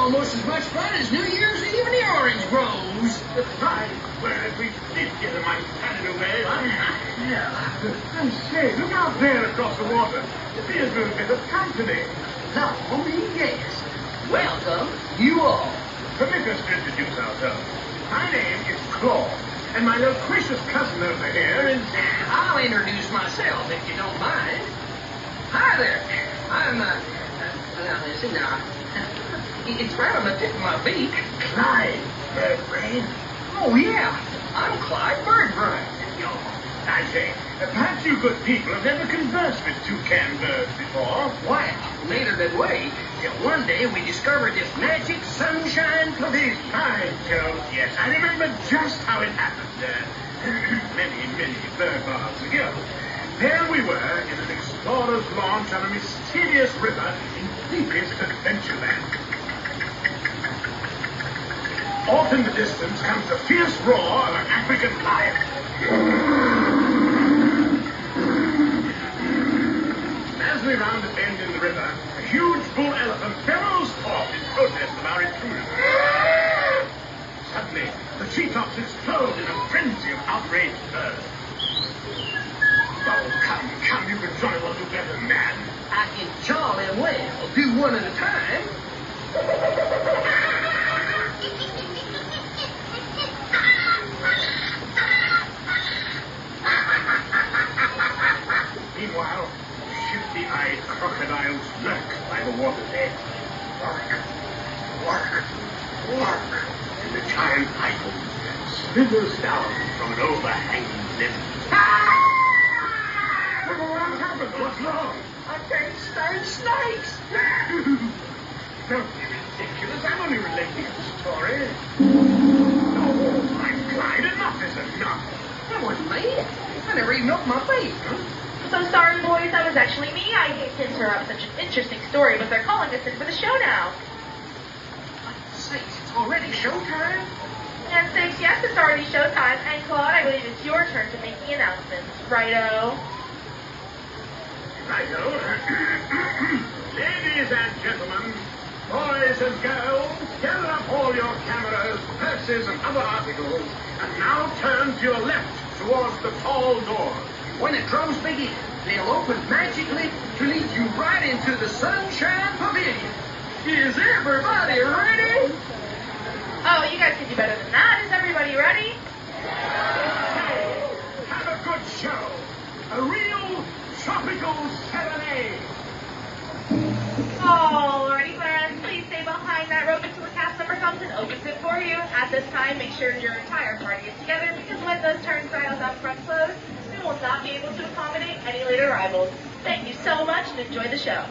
almost as much fun as New Year's Eve in the orange groves. Right. Well, we did get a mighty carried away. Yeah. I say, look out there across the water. There's a little bit of company. Now, only guess. Welcome, you all. Permit us to introduce ourselves. My name is Claude, and my loquacious cousin over here is... I'll introduce myself, if you don't mind. Hi there. I'm, listen now. It's right on the tip of my beak. Clyde Birdbrain. Oh, yeah. I'm Clyde Birdbrain. I say, perhaps you good people have never conversed with toucan birds before. Well, neither did we. Till one day we discovered this magic sunshine pavilion. By Jove, yes, I remember just how it happened. Many bird baths ago. There we were in an explorer's launch on a mysterious river in deepest Adventureland. Off in the distance comes the fierce roar of an African lion. As we round a bend in the river, a huge bull elephant bellows forth in protest of our intrusion. Suddenly, the treetops explode in a frenzy of outraged birds. Oh, come, you can jolly well do better than that. I can jolly well do one at a time. Meanwhile, shifty-eyed crocodiles lurk by the water's edge. Work. And the giant python slithers down from an overhanging limb. What happened? What's wrong? I can't stand snakes. Don't be ridiculous. I'm only relating a story. Oh, my Clyde, enough is enough. That wasn't me. I never even opened my face. So sorry, boys, that was actually me. I hate to interrupt such an interesting story, but they're calling us in for the show now. Sakes, it's already showtime. And Six, yes, it's already showtime. And Claude, I believe it's your turn to make the announcements. Righto? Righto. Ladies and gentlemen, boys and girls, gather up all your cameras, purses, and other articles, and now turn to your left towards the tall door. When the drums begin, they'll open magically to lead you right into the Sunshine Pavilion. Is everybody ready? Oh, you guys can do better than that. Is everybody ready? Hey, have a good show. A real tropical serenade. Alrighty, friends, please stay behind that rope until the cast member comes and opens it for you. At this time, make sure your entire party is together, because when those turnstiles out front close, we will not be able to accommodate any late arrivals. Thank you so much and enjoy the show.